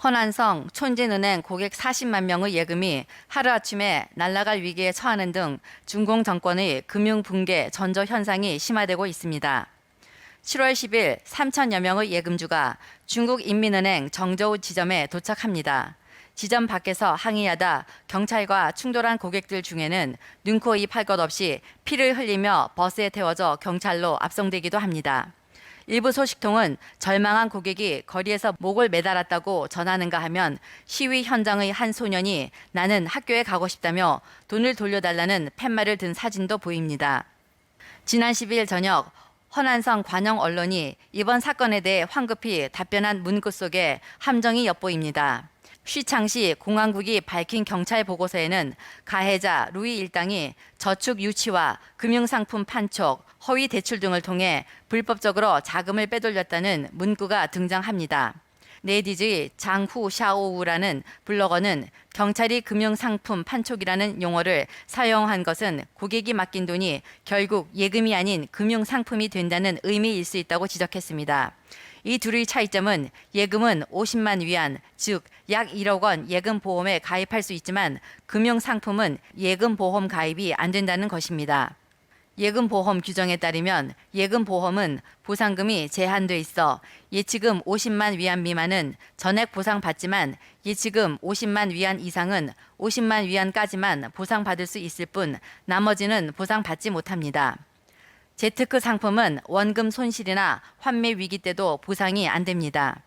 허난성 촌진은행 고객 40만 명의 예금이 하루아침에 날아갈 위기에 처하는 등 중공 정권의 금융 붕괴 전조 현상이 심화되고 있습니다. 7월 10일 3천여 명의 예금주가 중국인민은행 정저우 지점에 도착합니다. 지점 밖에서 항의하다 경찰과 충돌한 고객들 중에는 눈코 입 할 것 없이 피를 흘리며 버스에 태워져 경찰로 압송되기도 합니다. 일부 소식통은 절망한 고객이 거리에서 목을 매달았다고 전하는가 하면 시위 현장의 한 소년이 나는 학교에 가고 싶다며 돈을 돌려달라는 팻말을 든 사진도 보입니다. 지난 12일 저녁 허난성 관영 언론이 이번 사건에 대해 황급히 답변한 문구 속에 함정이 엿보입니다. 시창시 공안국이 밝힌 경찰 보고서에는 가해자 루이 일당이 저축 유치와 금융상품 판촉, 허위 대출 등을 통해 불법적으로 자금을 빼돌렸다는 문구가 등장합니다. 네디즈의 장후 샤오우라는 블로거는 경찰이 금융상품 판촉이라는 용어를 사용한 것은 고객이 맡긴 돈이 결국 예금이 아닌 금융상품이 된다는 의미일 수 있다고 지적했습니다. 이 둘의 차이점은 예금은 50만 위안, 즉 약 1억 원 예금보험에 가입할 수 있지만 금융상품은 예금보험 가입이 안 된다는 것입니다. 예금보험 규정에 따르면 예금보험은 보상금이 제한돼 있어 예치금 50만 위안 미만은 전액 보상받지만 예치금 50만 위안 이상은 50만 위안까지만 보상받을 수 있을 뿐 나머지는 보상받지 못합니다. 재테크 상품은 원금 손실이나 환매 위기 때도 보상이 안 됩니다.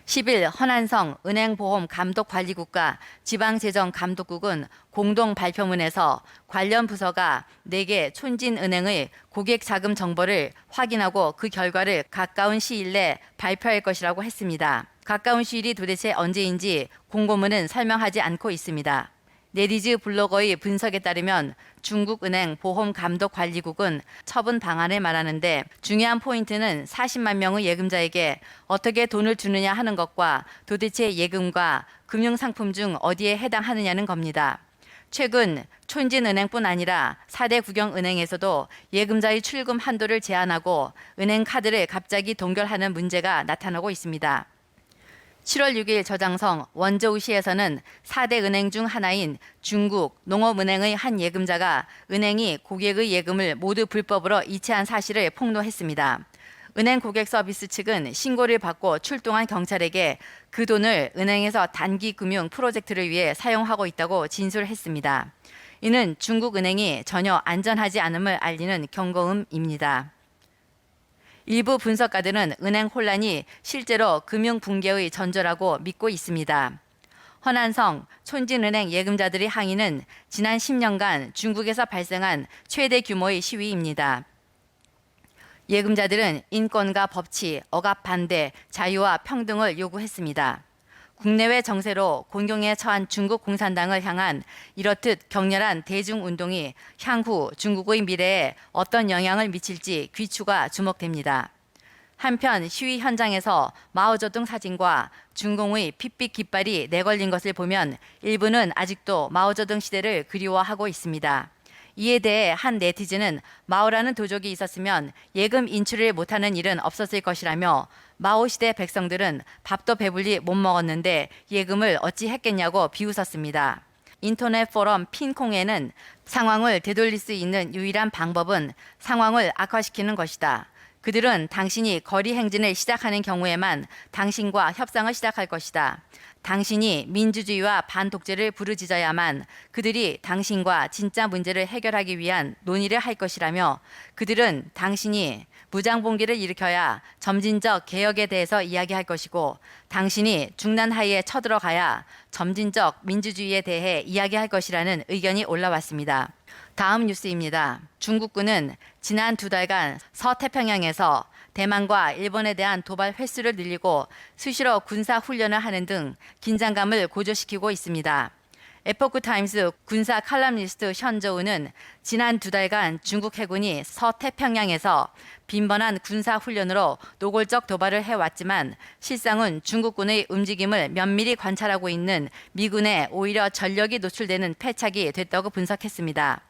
10일 허난성 은행보험감독관리국과 지방재정감독국은 공동 발표문에서 관련 부서가 4개 촌진은행의 고객 자금 정보를 확인하고 그 결과를 가까운 시일 내에 발표할 것이라고 했습니다. 가까운 시일이 도대체 언제인지 공고문은 설명하지 않고 있습니다. 네디즈 블로거의 분석에 따르면 중국은행 보험감독관리국은 처분 방안을 말하는데 중요한 포인트는 40만 명의 예금자에게 어떻게 돈을 주느냐 하는 것과 도대체 예금과 금융상품 중 어디에 해당하느냐는 겁니다. 최근 촌진은행뿐 아니라 4대 국영은행에서도 예금자의 출금 한도를 제한하고 은행 카드를 갑자기 동결하는 문제가 나타나고 있습니다. 7월 6일 저장성 원저우시에서는 4대 은행 중 하나인 중국 농업은행의 한 예금자가 은행이 고객의 예금을 모두 불법으로 이체한 사실을 폭로했습니다. 은행 고객 서비스 측은 신고를 받고 출동한 경찰에게 그 돈을 은행에서 단기 금융 프로젝트를 위해 사용하고 있다고 진술했습니다. 이는 중국 은행이 전혀 안전하지 않음을 알리는 경고음입니다. 일부 분석가들은 은행 혼란이 실제로 금융 붕괴의 전조라고 믿고 있습니다. 허난성 촌진은행 예금자들의 항의는 지난 10년간 중국에서 발생한 최대 규모의 시위입니다. 예금자들은 인권과 법치, 억압 반대, 자유와 평등을 요구했습니다. 국내외 정세로 곤경에 처한 중국 공산당을 향한 이렇듯 격렬한 대중운동이 향후 중국의 미래에 어떤 영향을 미칠지 귀추가 주목됩니다. 한편 시위 현장에서 마오쩌둥 사진과 중공의 핏빛 깃발이 내걸린 것을 보면 일부는 아직도 마오쩌둥 시대를 그리워하고 있습니다. 이에 대해 한 네티즌은 마오라는 도적이 있었으면 예금 인출을 못하는 일은 없었을 것이라며 마오 시대 백성들은 밥도 배불리 못 먹었는데 예금을 어찌 했겠냐고 비웃었습니다. 인터넷 포럼 핀콩에는 상황을 되돌릴 수 있는 유일한 방법은 상황을 악화시키는 것이다. 그들은 당신이 거리 행진을 시작하는 경우에만 당신과 협상을 시작할 것이다. 당신이 민주주의와 반독재를 부르짖어야만 그들이 당신과 진짜 문제를 해결하기 위한 논의를 할 것이라며 그들은 당신이 무장봉기를 일으켜야 점진적 개혁에 대해서 이야기할 것이고 당신이 중난하이에 쳐들어가야 점진적 민주주의에 대해 이야기할 것이라는 의견이 올라왔습니다. 다음 뉴스입니다. 중국군은 지난 2달간 서태평양에서 대만과 일본에 대한 도발 횟수를 늘리고 수시로 군사 훈련을 하는 등 긴장감을 고조시키고 있습니다. 에포크 타임스 군사 칼럼니스트 션저우는 지난 2달간 중국 해군이 서태평양에서 빈번한 군사 훈련으로 노골적 도발을 해왔지만 실상은 중국군의 움직임을 면밀히 관찰하고 있는 미군에 오히려 전력이 노출되는 패착이 됐다고 분석했습니다.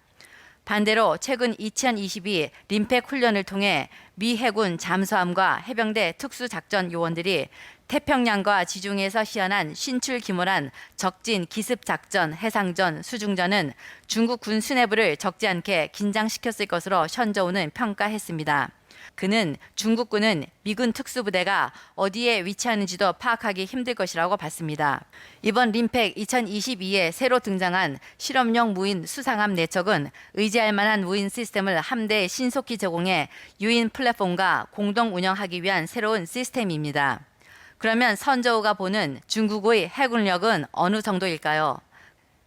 반대로 최근 2022 림팩 훈련을 통해 미 해군 잠수함과 해병대 특수작전 요원들이 태평양과 지중해에서 시연한 신출귀몰한 적진 기습작전, 해상전, 수중전은 중국 군 수뇌부를 적지 않게 긴장시켰을 것으로 현저우는 평가했습니다. 그는 중국군은 미군 특수부대가 어디에 위치하는지도 파악하기 힘들 것이라고 봤습니다. 이번 림팩 2022에 새로 등장한 실험용 무인 수상함 4척은 의지할 만한 무인 시스템을 함대에 신속히 제공해 유인 플랫폼과 공동 운영하기 위한 새로운 시스템입니다. 그러면 선저우가 보는 중국의 해군력은 어느 정도일까요?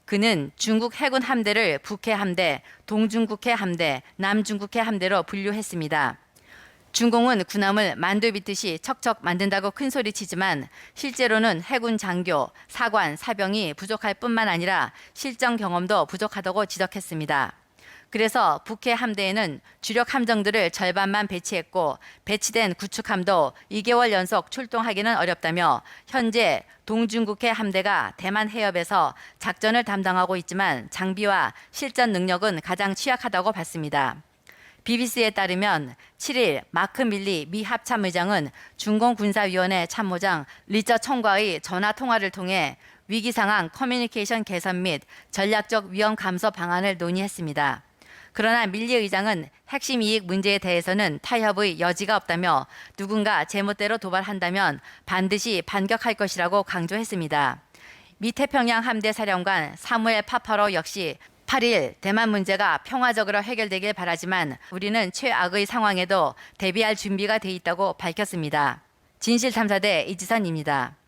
그는 중국 해군 함대를 북해 함대, 동중국해 함대, 남중국해 함대로 분류했습니다. 중공은 군함을 만두 빚듯이 척척 만든다고 큰소리치지만 실제로는 해군 장교, 사관, 사병이 부족할 뿐만 아니라 실전 경험도 부족하다고 지적했습니다. 그래서 북해 함대에는 주력 함정들을 절반만 배치했고 배치된 구축함도 2개월 연속 출동하기는 어렵다며 현재 동중국해 함대가 대만 해협에서 작전을 담당하고 있지만 장비와 실전 능력은 가장 취약하다고 봤습니다. BBC에 따르면 7일 마크 밀리 미 합참의장은 중공군사위원회 참모장 리처 청과의 전화 통화를 통해 위기 상황 커뮤니케이션 개선 및 전략적 위험 감소 방안을 논의했습니다. 그러나 밀리 의장은 핵심 이익 문제에 대해서는 타협의 여지가 없다며 누군가 제멋대로 도발한다면 반드시 반격할 것이라고 강조했습니다. 미 태평양 함대 사령관 사무엘 파파로 역시 8일 대만 문제가 평화적으로 해결되길 바라지만 우리는 최악의 상황에도 대비할 준비가 돼 있다고 밝혔습니다. 진실탐사대 이지선입니다.